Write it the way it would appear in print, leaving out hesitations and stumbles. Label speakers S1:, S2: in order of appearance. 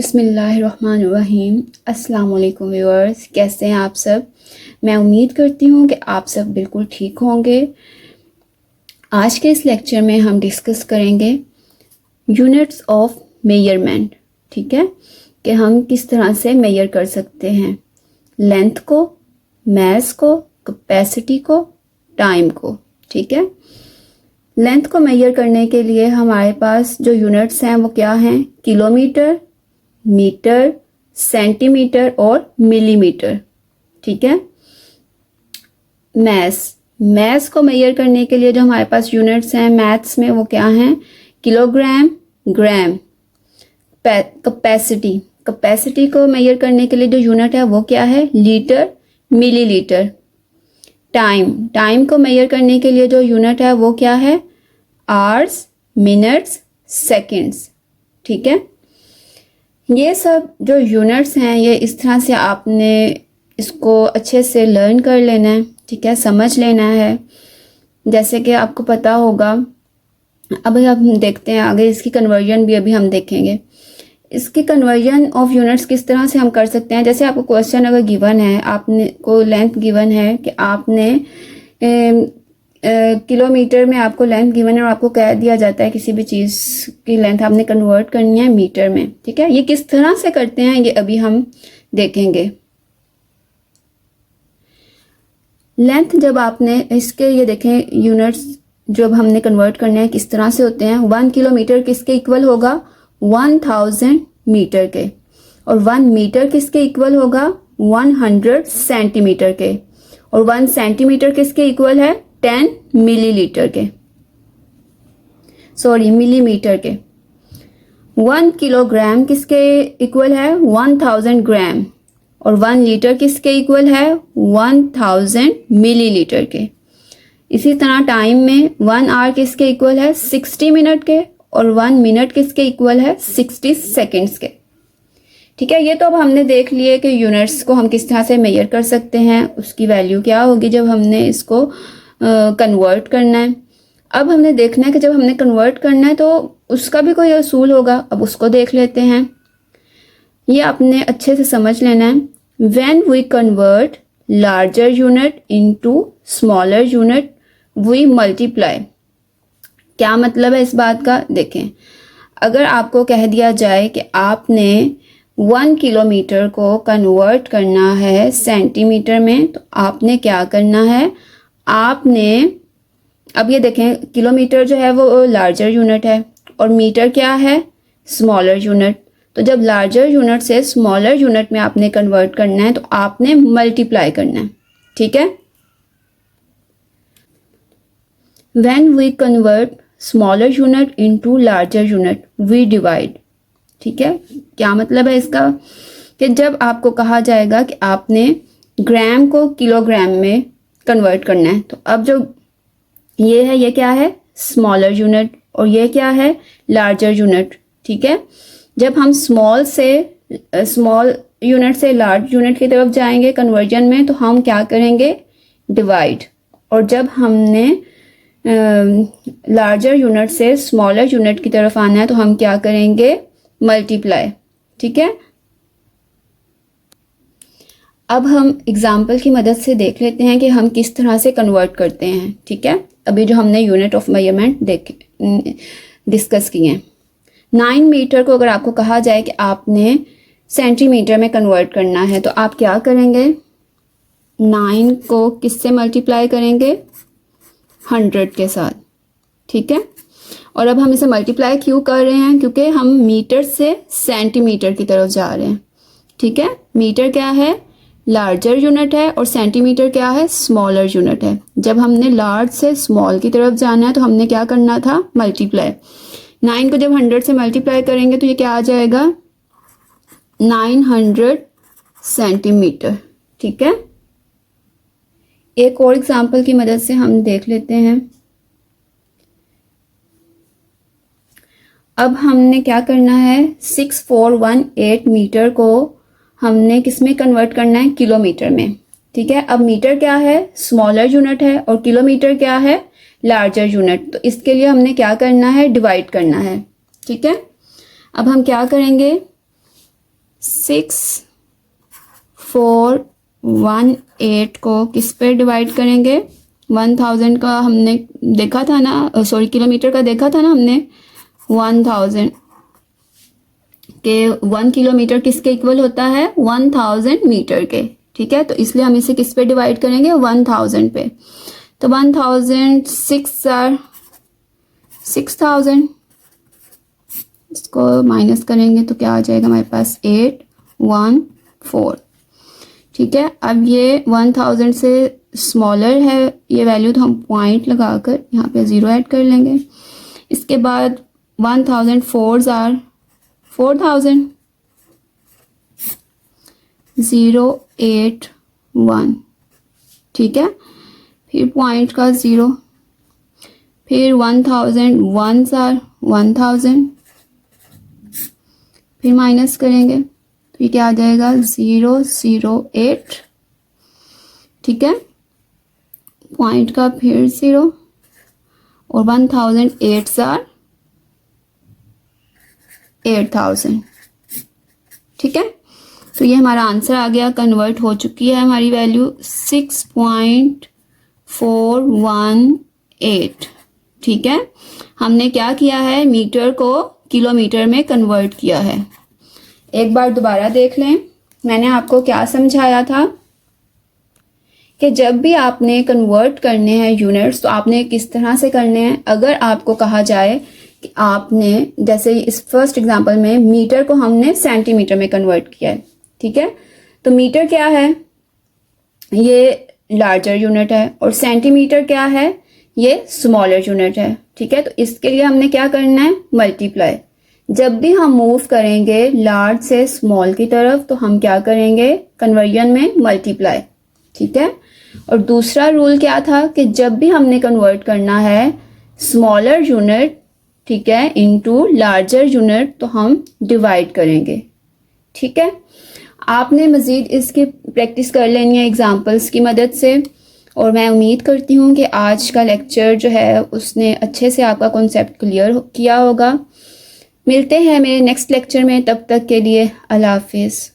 S1: बिस्मिल्लाहिर्रहमानिर्रहीम। अस्सलाम वालेकुम व्यूअर्स, कैसे हैं आप सब। मैं उम्मीद करती हूँ कि आप सब बिल्कुल ठीक होंगे। आज के इस लेक्चर में हम डिस्कस करेंगे यूनिट्स ऑफ मेजरमेंट। ठीक है, कि हम किस तरह से मेजर कर सकते हैं लेंथ को, मास को, कैपेसिटी को, टाइम को। ठीक है, लेंथ को मेजर करने के लिए हमारे पास जो यूनिट्स हैं वो क्या हैं? किलोमीटर, मीटर, सेंटीमीटर और मिलीमीटर। ठीक है, मैथ्स को मेजर करने के लिए जो हमारे पास यूनिट्स हैं मैथ्स में वो क्या हैं? किलोग्राम, ग्राम। कैपेसिटी को मेजर करने के लिए जो यूनिट है वो क्या है? Litre, millilitre. टाइम को मेजर करने के लिए जो यूनिट है वो क्या है? Hours, minutes, seconds. ठीक है, ये सब जो यूनिट्स हैं ये इस तरह से आपने इसको अच्छे से लर्न कर लेना है। ठीक है, समझ लेना है। जैसे कि आपको पता होगा, अभी हम देखते हैं आगे इसकी कन्वर्जन भी अभी हम देखेंगे। इसकी कन्वर्जन ऑफ यूनिट्स किस तरह से हम कर सकते हैं। जैसे आपको क्वेश्चन अगर गिवन है, आपने को लेंथ गिवन है कि आपने किलोमीटर में आपको लेंथ गिवन है और आपको कह दिया जाता है किसी भी चीज़ की लेंथ आपने कन्वर्ट करनी है मीटर में। ठीक है, ये किस तरह से करते हैं ये अभी हम देखेंगे। लेंथ जब आपने इसके ये देखें यूनिट्स जब हमने कन्वर्ट करने हैं किस तरह से होते हैं। 1 किलोमीटर किसके इक्वल होगा? 1000 मीटर के। और 1 मीटर किसके इक्वल होगा? 100 सेंटीमीटर के। और 1 सेंटीमीटर किसके इक्वल है? 10 मिलीलीटर के, मिलीमीटर के। 1 किलोग्राम किसके इक्वल है? 1000 ग्राम। और 1 लीटर किसके इक्वल है? 1000 मिलीलीटर के। इसी तरह टाइम में 1 आवर किसके इक्वल है? 60 मिनट के। और 1 मिनट किसके इक्वल है? 60 सेकेंड्स के। ठीक है, ये तो अब हमने देख लिए कि यूनिट्स को हम किस तरह से मेजर कर सकते हैं, उसकी वैल्यू क्या होगी जब हमने इसको कन्वर्ट करना है। अब हमने देखना है कि जब हमने कन्वर्ट करना है तो उसका भी कोई असूल होगा। अब उसको देख लेते हैं। ये आपने अच्छे से समझ लेना है। When we convert larger unit into smaller unit we multiply. क्या मतलब है इस बात का? देखें, अगर आपको कह दिया जाए कि आपने 1 किलोमीटर को कन्वर्ट करना है सेंटीमीटर में, तो आपने क्या करना है? आपने अब ये देखें, किलोमीटर जो है वो लार्जर यूनिट है और मीटर क्या है? Smaller unit. तो जब लार्जर यूनिट से स्मॉलर यूनिट में आपने कन्वर्ट करना है तो आपने मल्टीप्लाई करना है। ठीक है, when we convert smaller unit into larger unit we divide. ठीक है, क्या मतलब है इसका? कि जब आपको कहा जाएगा कि आपने ग्राम को किलोग्राम में कन्वर्ट करना है, तो अब जो ये है ये क्या है? Smaller unit. और ये क्या है? Larger unit. ठीक है, जब हम स्मॉल यूनिट से लार्ज यूनिट की तरफ जाएंगे कन्वर्जन में तो हम क्या करेंगे? डिवाइड। और जब हमने लार्जर यूनिट से स्मॉलर यूनिट की तरफ आना है तो हम क्या करेंगे? मल्टीप्लाई। ठीक है, अब हम एग्जाम्पल की मदद से देख लेते हैं कि हम किस तरह से कन्वर्ट करते हैं। ठीक है, अभी जो हमने यूनिट ऑफ मेजरमेंट डिस्कस किए हैं। 9 मीटर को अगर आपको कहा जाए कि आपने सेंटीमीटर में कन्वर्ट करना है तो आप क्या करेंगे? 9 को किससे मल्टीप्लाई करेंगे? 100 के साथ। ठीक है, और अब हम इसे मल्टीप्लाई क्यों कर रहे हैं? क्योंकि हम मीटर से सेंटीमीटर की तरफ जा रहे हैं। ठीक है, मीटर क्या है? लार्जर यूनिट है और सेंटीमीटर क्या है? स्मॉलर यूनिट है। जब हमने लार्ज से स्मॉल की तरफ जाना है तो हमने क्या करना था? मल्टीप्लाई। 9 को जब 100 से मल्टीप्लाई करेंगे तो ये क्या आ जाएगा? 900 सेंटीमीटर। ठीक है, एक और एग्जांपल की मदद से हम देख लेते हैं। अब हमने क्या करना है? 6418 मीटर को हमने किस में कन्वर्ट करना है? किलोमीटर में। ठीक है, अब मीटर क्या है? स्मॉलर यूनिट है और किलोमीटर क्या है? Larger unit. तो इसके लिए हमने क्या करना है? डिवाइड करना है। ठीक है, अब हम क्या करेंगे? 6418 को किस पे डिवाइड करेंगे? 1000 का हमने देखा था ना, सॉरी किलोमीटर का देखा था ना हमने, 1000 के 1 किलोमीटर किसके इक्वल होता है? 1000 मीटर के। ठीक है, तो इसलिए हम इसे किस पे डिवाइड करेंगे? 1000 पे। तो 1000 6000, इसको माइनस करेंगे तो क्या आ जाएगा हमारे पास? 814। ठीक है, अब ये 1000 से स्मॉलर है ये वैल्यू, तो हम पॉइंट लगाकर यहाँ पे 0 ऐड कर लेंगे। इसके बाद 1000 4s आर 4000, 081। ठीक है, फिर पॉइंट का 0, फिर 1000 1s आर 1000, फिर माइनस करेंगे तो ये क्या आ जाएगा? 008। ठीक है, पॉइंट का फिर 0 और 1000 8s आर 8000। ठीक है, तो ये हमारा आंसर आ गया, कन्वर्ट हो चुकी है हमारी वैल्यू 6.418। ठीक है, हमने क्या किया है? मीटर को किलोमीटर में कन्वर्ट किया है। एक बार दोबारा देख लें, मैंने आपको क्या समझाया था कि जब भी आपने कन्वर्ट करने हैं यूनिट्स तो आपने किस तरह से करने हैं। अगर आपको कहा जाए कि आपने, जैसे इस फर्स्ट एग्जांपल में मीटर को हमने सेंटीमीटर में कन्वर्ट किया है। ठीक है, तो मीटर क्या है? ये लार्जर यूनिट है, और सेंटीमीटर क्या है? ये स्मॉलर यूनिट है। ठीक है, तो इसके लिए हमने क्या करना है? मल्टीप्लाई। जब भी हम मूव करेंगे लार्ज से स्मॉल की तरफ तो हम क्या करेंगे? कन्वर्जन में मल्टीप्लाई। ठीक है, और दूसरा रूल क्या था कि जब भी हमने कन्वर्ट करना है स्मॉलर यूनिट, ठीक है, इनटू लार्जर यूनिट, तो हम डिवाइड करेंगे। ठीक है, आपने मज़ीद इसकी प्रैक्टिस कर लेनी है एग्जांपल्स की मदद से, और मैं उम्मीद करती हूँ कि आज का लेक्चर जो है उसने अच्छे से आपका कॉन्सेप्ट क्लियर किया होगा। मिलते हैं मेरे नेक्स्ट लेक्चर में, तब तक के लिए अल्लाह हाफिज़।